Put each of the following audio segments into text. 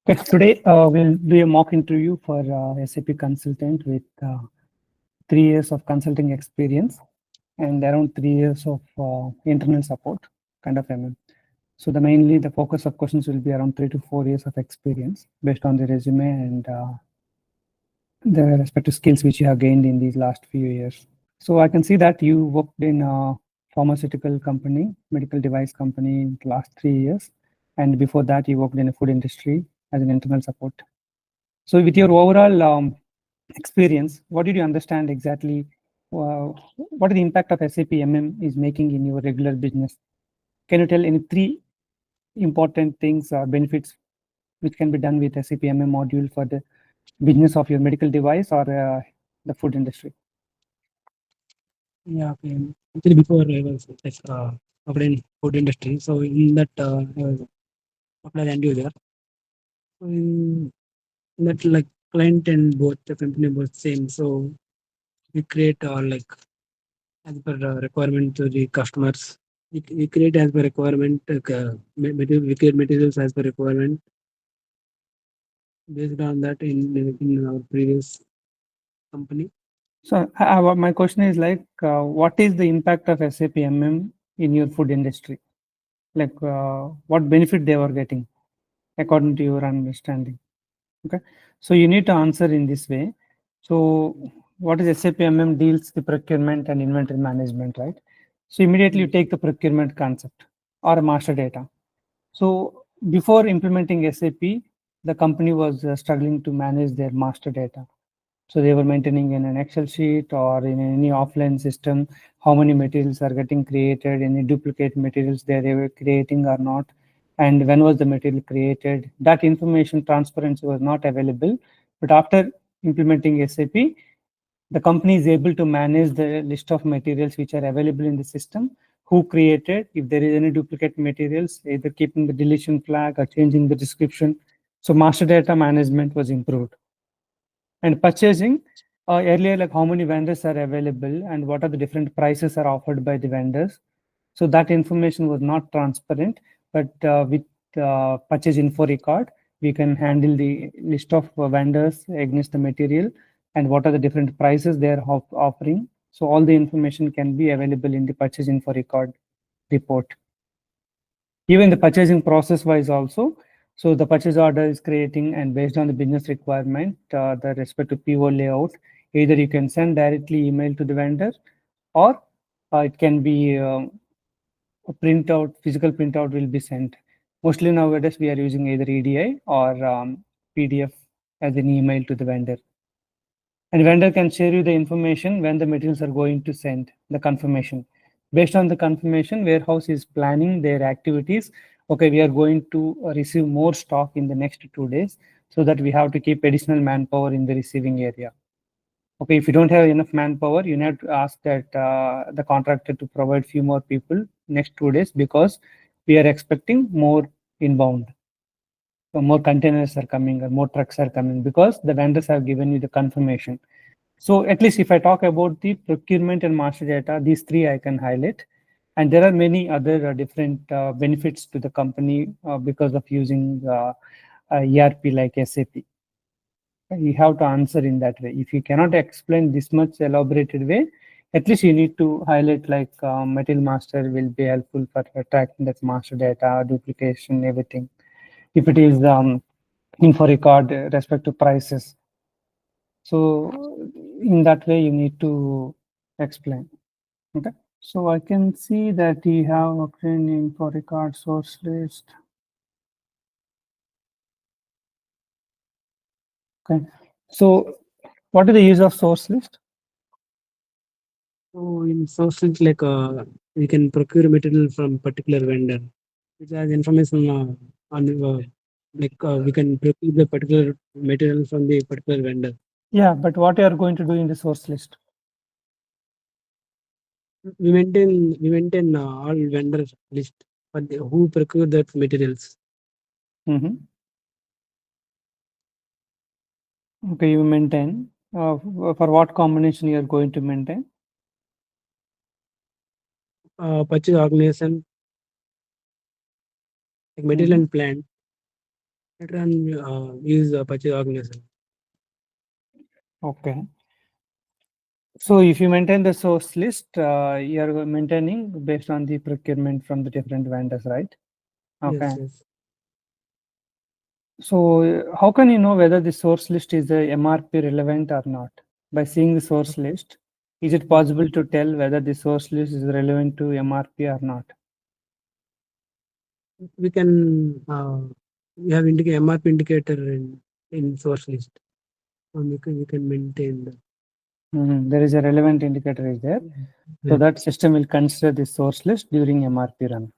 Okay, today we'll do a mock interview for SAP consultant with 3 years of consulting experience and around 3 years of internal support, kind of MM. So mainly the focus of questions will be around 3 to 4 years of experience based on the resume and the respective skills which you have gained in these last few years. So I can see that you worked in a pharmaceutical company, medical device company in the last 3 years. And before that, you worked in a food industry as an internal support. So with your overall experience, what did you understand exactly? What is the impact of SAP MM is making in your regular business? Can you tell any three important things or benefits which can be done with SAP MM module for the business of your medical device or the food industry? Yeah, okay. Actually, before I was applied in food industry, so in that I was applied end user. So in that like client and both the company both same. So we create as per requirement to the customers. We create as per requirement. Material, we create materials as per requirement. Based on that, in our previous company. So my question is like, what is the impact of SAP MM in your food industry? Like, what benefit they were getting according to your understanding? Okay, so you need to answer in this way. So what is SAP MM deals the procurement and inventory management, right? So immediately you take the procurement concept or master data. So before implementing SAP, the company was struggling to manage their master data. So they were maintaining in an Excel sheet or in any offline system how many materials are getting created, any duplicate materials they were creating or not, and when was the material created. That information transparency was not available. But after implementing SAP, the company is able to manage the list of materials which are available in the system, who created, if there is any duplicate materials, either keeping the deletion flag or changing the description. So master data management was improved. And purchasing, earlier, like how many vendors are available and what are the different prices are offered by the vendors. So that information was not transparent, but with purchase info record, we can handle the list of vendors against the material and what are the different prices they are offering. So all the information can be available in the purchase info record report. Even the purchasing process wise also, so the purchase order is creating and based on the business requirement, the respective PO layout, either you can send directly email to the vendor or it can be a printout, physical printout will be sent. Mostly nowadays we are using either EDI or PDF as an email to the vendor. And vendor can share you the information when the materials are going to send the confirmation. Based on the confirmation, warehouse is planning their activities. Okay, we are going to receive more stock in the next 2 days, so that we have to keep additional manpower in the receiving area. Okay, if you don't have enough manpower, you have to ask that the contractor to provide few more people next 2 days, because we are expecting more inbound. So more containers are coming or more trucks are coming because the vendors have given you the confirmation. So at least if I talk about the procurement and master data, these three I can highlight. And there are many other different benefits to the company because of using ERP like SAP. You have to answer in that way. If you cannot explain this much elaborated way, at least you need to highlight like Material Master will be helpful for tracking that master data, duplication, everything. If it is info record respect to prices. So in that way, you need to explain. Okay. So I can see that you have obtained info record source list. Okay. So what is the use of source list? So in sources we can procure material from particular vendor, which has information on we can procure the particular material from the particular vendor. Yeah, but what you are going to do in the source list? We maintain all vendor list for who procure that materials. Okay, you maintain. For what combination you are going to maintain? Purchase organization, like material and plant. Later on, use purchase organization. Okay. So if you maintain the source list, you're maintaining based on the procurement from the different vendors, right? Okay. Yes. So how can you know whether the source list is a MRP relevant or not? By seeing the source list, is it possible to tell whether the source list is relevant to MRP or not? We can we have MRP indicator in source list. We can maintain the There is a relevant indicator is there. So that system will consider the source list during MRP run.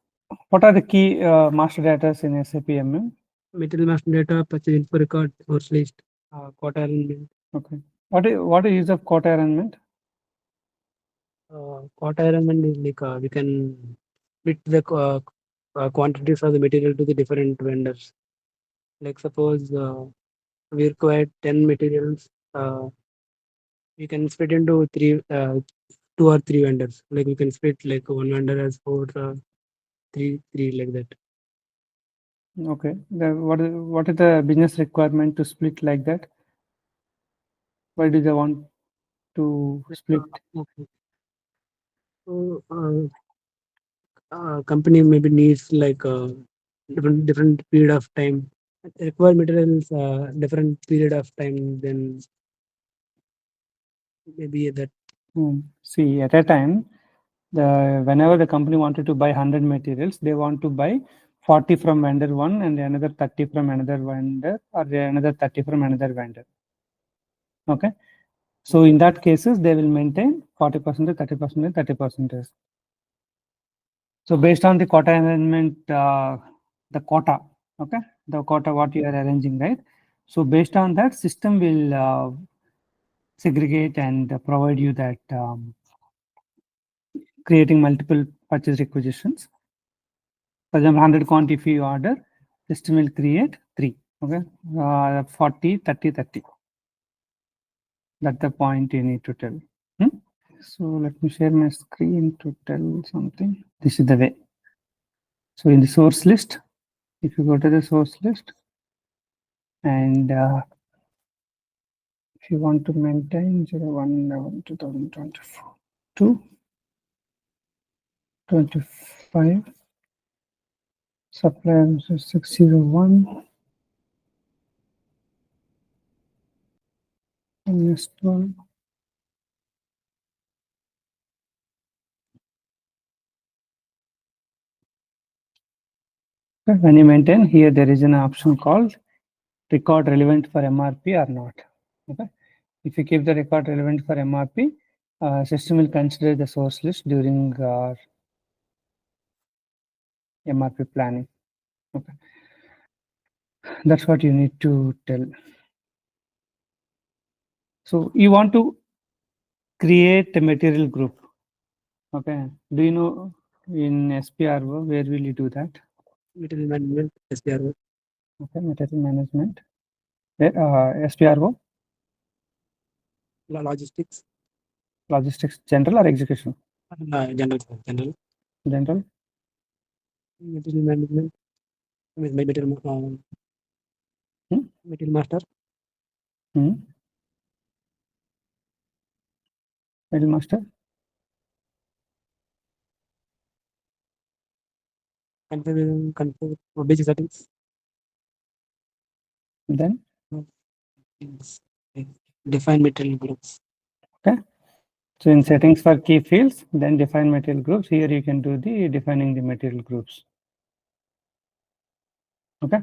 What are the key master data in SAP MM? material master data, purchase info record, source list, quota alignment. Okay. What is use of quota alignment? Quota alignment is like we can split the quantities of the material to the different vendors. Like suppose we require 10 materials, we can split into two or three vendors. Like we can split like one vendor as four, three like that. Okay. What is the business requirement to split like that? Why do they want to split? Okay. So company maybe needs like different period of time. Require materials different period of time. Then maybe that. See, at a time, whenever the company wanted to buy 100 materials, they want to buy 40 from vendor one and another 30 from another vendor, or another 30 from another vendor. Okay. So in that cases, they will maintain 40%, 30%, 30%. So based on the quota arrangement, the quota, okay, the quota what you are arranging, right? So based on that, system will segregate and provide you that creating multiple purchase requisitions. For example, 100 quantity if you order, system will create 3, okay, 40, 30, 30. That's the point you need to tell. So let me share my screen to tell something. This is the way. So in the source list, if you go to the source list, and if you want to maintain 01/11/2024 to 25, supplier 601, next one. When you maintain, here there is an option called record relevant for MRP or not. Okay, if you keep the record relevant for MRP, system will consider the source list during MRP planning. Okay, that's what you need to tell. So you want to create a material group. Okay, do you know in SPRO where will you do that? Material management, SPRO. Okay, material management, SPRO, Logistics, logistics, general or execution? general. General. Material management, material master. Material master. Configure basic settings. Then define material groups. okay. So in settings for key fields, then define material groups. Here you can do the defining the material groups. Okay.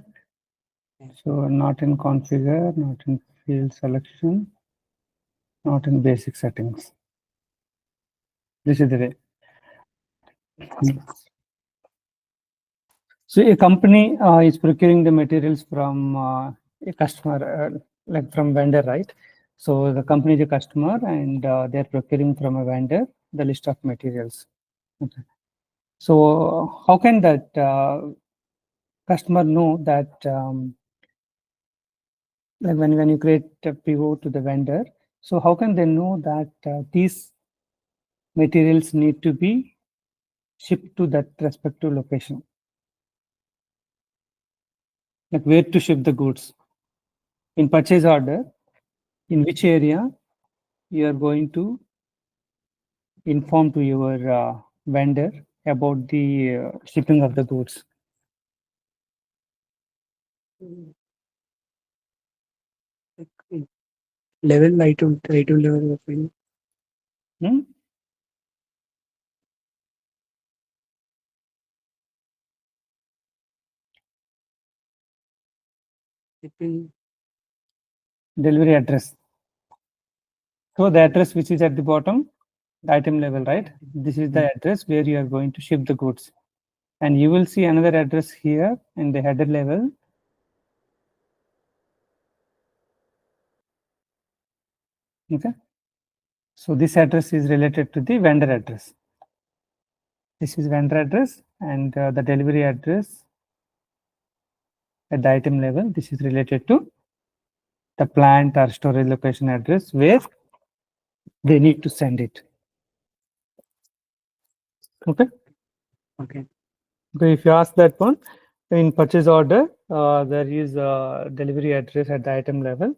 So not in configure, not in field selection, not in basic settings. This is the way. So a company is procuring the materials from a customer, like from vendor, right? So the company is a customer and they're procuring from a vendor the list of materials. Okay. So how can that customer know that like when you create a PO to the vendor, so how can they know that these materials need to be shipped to that respective location? like where to ship the goods. In purchase order, in which area you are going to inform to your vendor about the shipping of the goods. Like, level item level of in Hmm? shipping. Delivery address. So the address which is at the bottom, the item level, right? This is the address where you are going to ship the goods. And you will see another address here in the header level. Okay. So this address is related to the vendor address. This is vendor address, and the delivery address at the item level. This is related to the plant or storage location address where they need to send it. Okay. Okay. Okay. If you ask that one, in purchase order, there is a delivery address at the item level,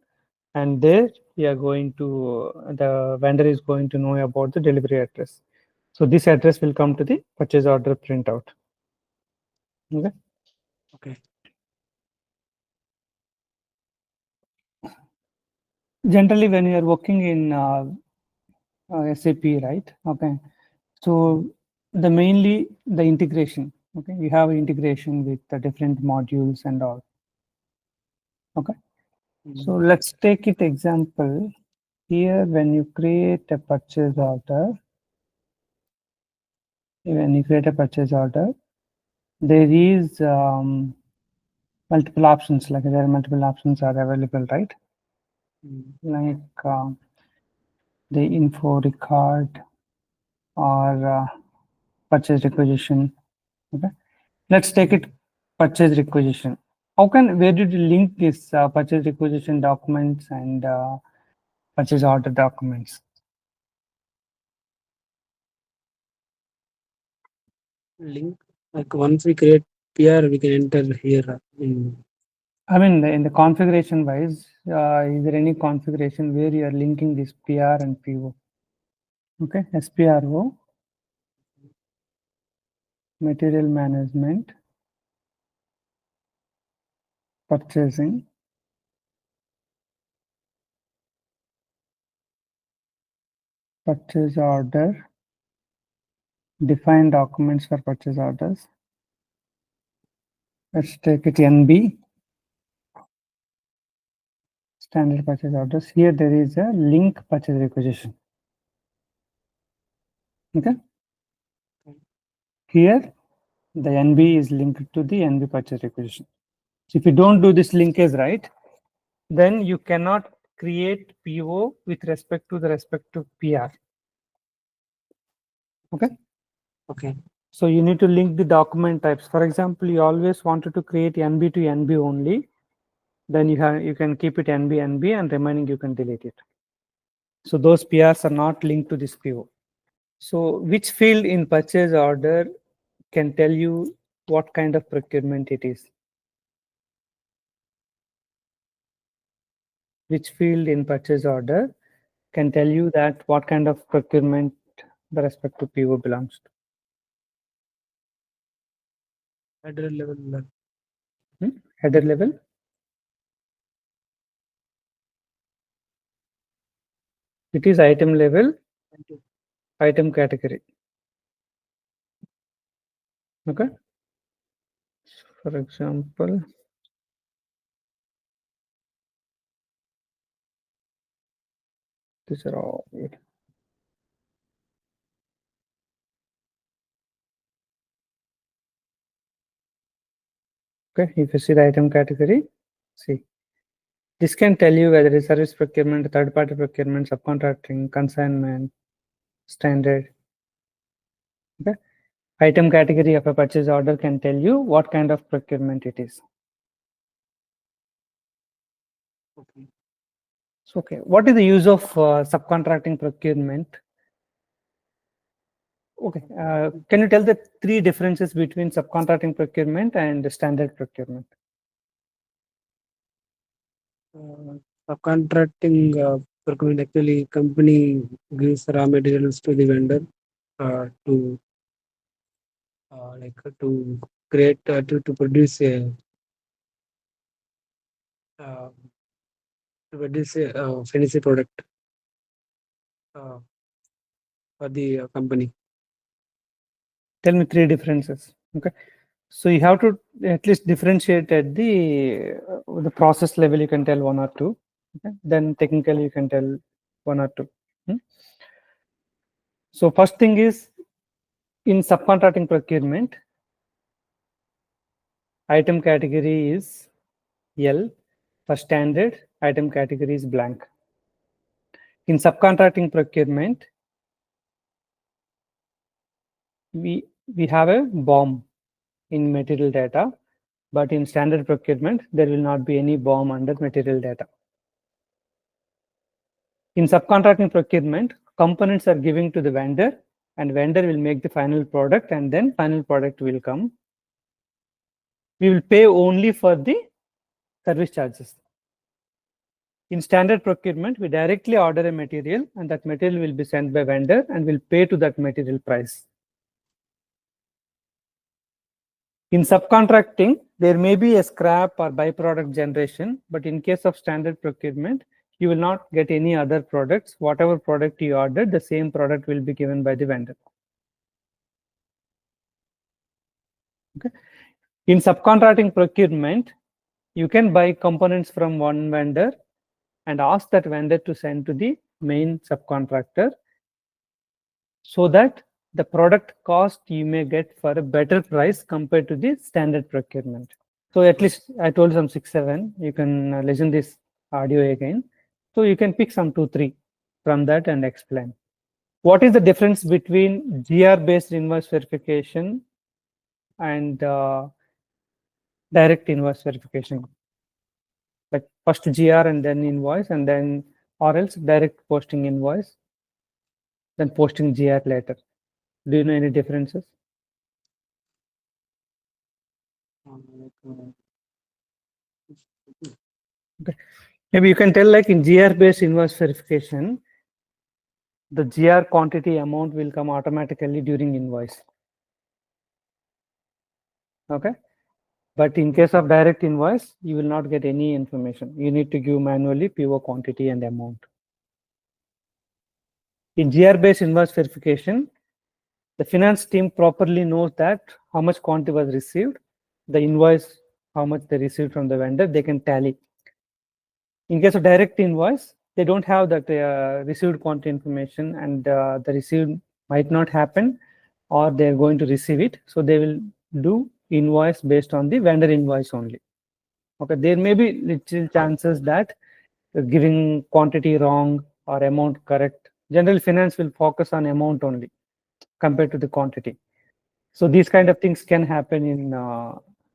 and there you are going to the vendor is going to know about the delivery address. So this address will come to the purchase order printout. Okay. Okay. Generally, when you are working in SAP, right? Okay. So the mainly the integration. Okay, you have integration with the different modules and all. Okay. So let's take it example here. When you create a purchase order, there is multiple options. Like there are multiple options are available, right? Like the info record or purchase requisition. Okay, let's take it purchase requisition. Where did you link this purchase requisition documents and purchase order documents? Link, like once we create PR, we can enter here in. I mean, in the configuration wise, is there any configuration where you are linking this PR and PO? Okay, SPRO, material management, purchasing, purchase order, define documents for purchase orders. Let's take it NB, standard purchase orders. Here there is a link purchase requisition. Okay. Here the NB is linked to the NB purchase requisition. So if you don't do this linkage right, then you cannot create PO with respect to the respective PR. Okay. Okay. So you need to link the document types. For example, you always wanted to create NB to NB only. Then you can keep it NB and remaining you can delete it. So those PRs are not linked to this PO. So which field in purchase order can tell you what kind of procurement it is? Which field in purchase order can tell you that what kind of procurement the respective PO belongs to? Header level. Header level? It is item level, item category. Okay. For example, these are all. Okay, if you see the item category, see. This can tell you whether it's service procurement, third-party procurement, subcontracting, consignment, standard. Okay. Item category of a purchase order can tell you what kind of procurement it is. Okay. So, okay, what is the use of subcontracting procurement? Okay, can you tell the 3 differences between subcontracting procurement and standard procurement? Subcontracting procurement, actually company gives raw materials to the vendor to to create to produce a uh, finished product uh, for the company. Tell me three differences. Okay. So you have to at least differentiate at the process level. You can tell one or two. Okay. Then technically you can tell one or two. So first thing is, in subcontracting procurement, item category is L. For standard, item category is blank. In subcontracting procurement, we have a BOM in material data, but in standard procurement, there will not be any BOM under material data. In subcontracting procurement, components are given to the vendor, and vendor will make the final product, and then final product will come. We will pay only for the service charges. In standard procurement, we directly order a material, and that material will be sent by vendor and will pay to that material price. In subcontracting, there may be a scrap or byproduct generation, but in case of standard procurement, you will not get any other products. Whatever product you ordered, the same product will be given by the vendor. Okay. In subcontracting procurement, you can buy components from one vendor and ask that vendor to send to the main subcontractor, so that the product cost you may get for a better price compared to the standard procurement. So at least I told some 6, 7. You can listen this audio again. So you can pick some 2, 3 from that and explain. What is the difference between GR-based invoice verification and direct invoice verification? Like first GR and then invoice, and then, or else direct posting invoice, then posting GR later. Do you know any differences? Okay. Maybe you can tell, like in GR-based invoice verification, the GR quantity amount will come automatically during invoice. Okay. But in case of direct invoice, you will not get any information. You need to give manually PO quantity and amount. In GR-based invoice verification, the finance team properly knows that how much quantity was received, the invoice, how much they received from the vendor, they can tally. In case of direct invoice, they don't have that received quantity information, and the received might not happen, or they're going to receive it. So they will do invoice based on the vendor invoice only. Okay, there may be little chances that giving quantity wrong or amount correct. General finance will focus on amount only compared to the quantity. So these kind of things can happen in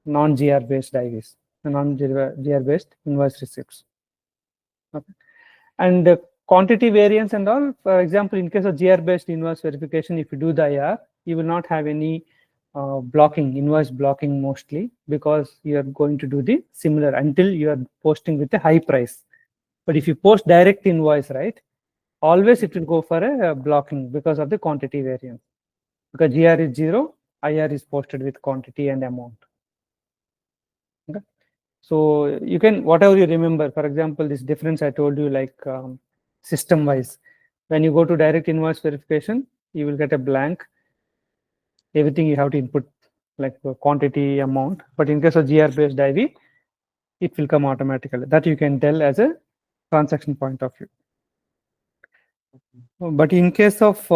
non-GR based IVs, non-GR based invoice receipts. Okay. And quantity variance and all, for example, in case of GR based invoice verification, if you do the IR, you will not have any blocking, invoice blocking mostly, because you are going to do the similar until you are posting with a high price. But if you post direct invoice, right, always it will go for a blocking because of the quantity variance. Because GR is 0, IR is posted with quantity and amount. Okay. So you can, whatever you remember, for example, this difference I told you, like system wise, when you go to direct invoice verification, you will get a blank. Everything you have to input, like quantity, amount. But in case of GR based IV, it will come automatically. That you can tell as a transaction point of view. But in case of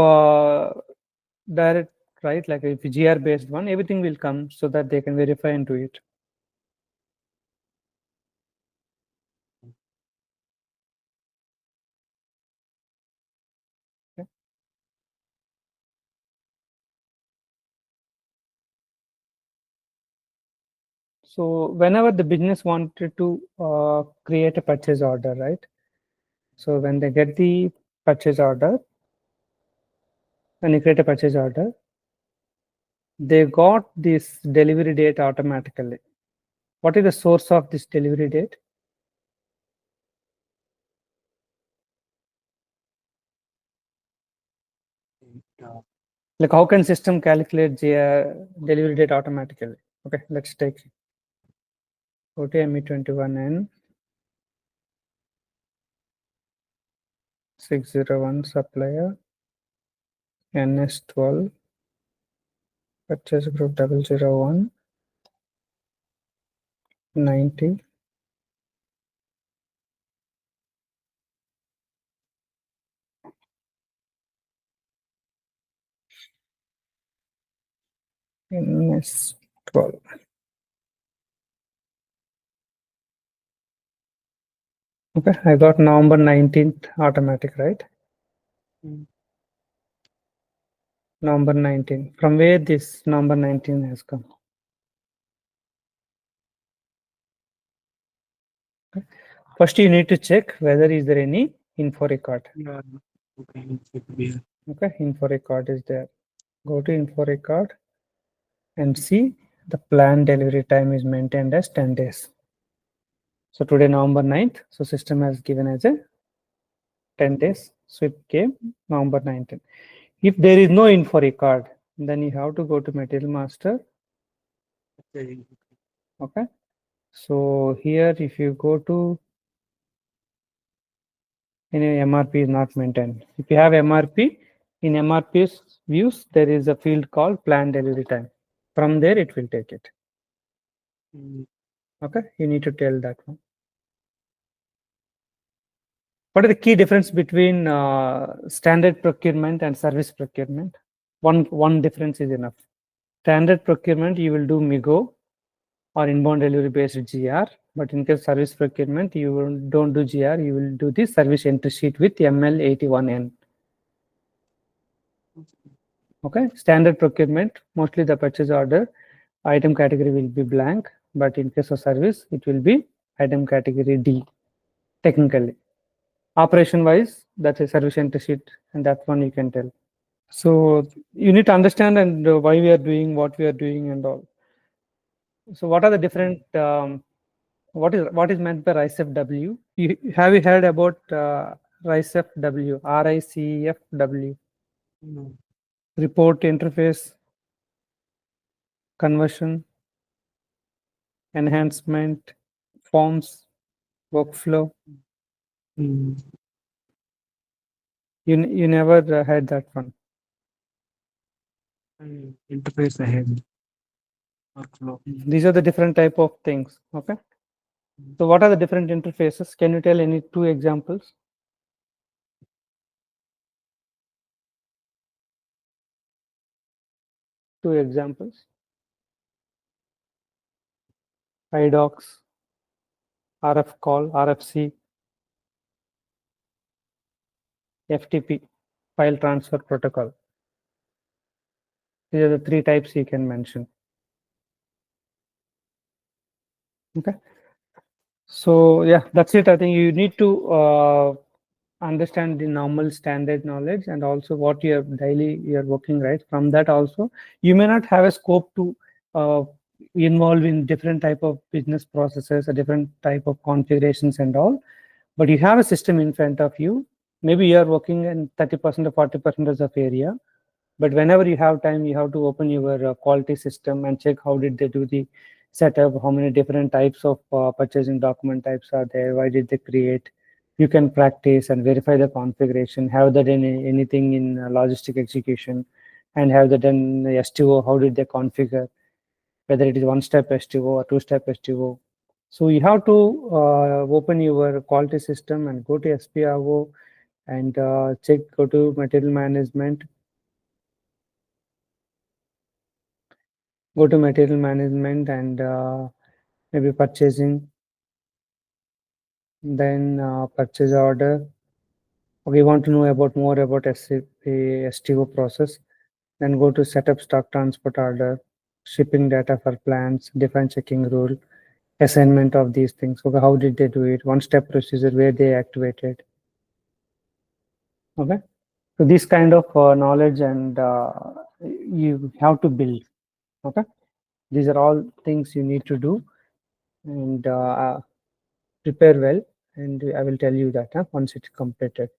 direct, right, like if GR based one, everything will come so that they can verify into it. Okay. So whenever the business wanted to create a purchase order, right? So when they get the purchase order, when you create a purchase order, they got this delivery date automatically. What is the source of this delivery date? Like how can system calculate the delivery date automatically? Okay, let's take go to ME21N 601 supplier NS12 purchase group 001 90 NS12. Okay, I got November 19th automatic, right? November 19. From where this November 19 has come? Okay. First, you need to check whether is there any info record. Yeah. Okay. It will be Okay, info record is there. Go to info record and see the planned delivery time is maintained as 10 days. So today November 9th, so system has given as a 10 days. So it came November 19th. If there is no info record, then you have to go to material master. okay. Okay. So here, if you go to any MRP is not maintained. If you have MRP, in MRP's views, there is a field called planned delivery time. From there, it will take it. Okay, you need to tell that one. What are the key difference between standard procurement and service procurement? One difference is enough. Standard procurement, you will do MIGO or inbound delivery based GR, but in case service procurement, you don't do GR, you will do the service entry sheet with ML81N. Okay, standard procurement, mostly the purchase order item category will be blank, but in case of service, it will be item category D, technically. Operation wise, that's a service entry sheet, and that one you can tell. So you need to understand and why we are doing what we are doing and all. So what are the different what is meant by RICEFW? Have you heard about RICEFW? RICEFW. No. Report interface, conversion, enhancement, forms, workflow. Mm. You never had that one. Interface ahead. Workflow. These are the different type of things. Okay. So what are the different interfaces? Can you tell any two examples? Two examples. IDOCS, RF call, RFC, FTP, file transfer protocol. These are the three types you can mention. Okay. So yeah, that's it. I think you need to understand the normal standard knowledge and also what you're working, right? From that also, you may not have a scope to involve in different type of business processes, a different type of configurations and all, but you have a system in front of you. Maybe you are working in 30% or 40% of area, but whenever you have time, you have to open your quality system and check how did they do the setup, how many different types of purchasing document types are there, why did they create. You can practice and verify the configuration, have they done anything in logistic execution, and have they done STO, how did they configure, whether it is one-step STO or two-step STO. So you have to open your quality system and go to SPRO and check, go to material management, go to material management and maybe purchasing, then purchase order. Okay, you want to know about more about SAP STO process, then go to setup stock transport order, shipping data for plans, define checking rule, assignment of these things. Okay, how did they do it? One step procedure where they activated. Okay, so this kind of knowledge and you have to build. Okay, these are all things you need to do and prepare well, and I will tell you that once it's completed.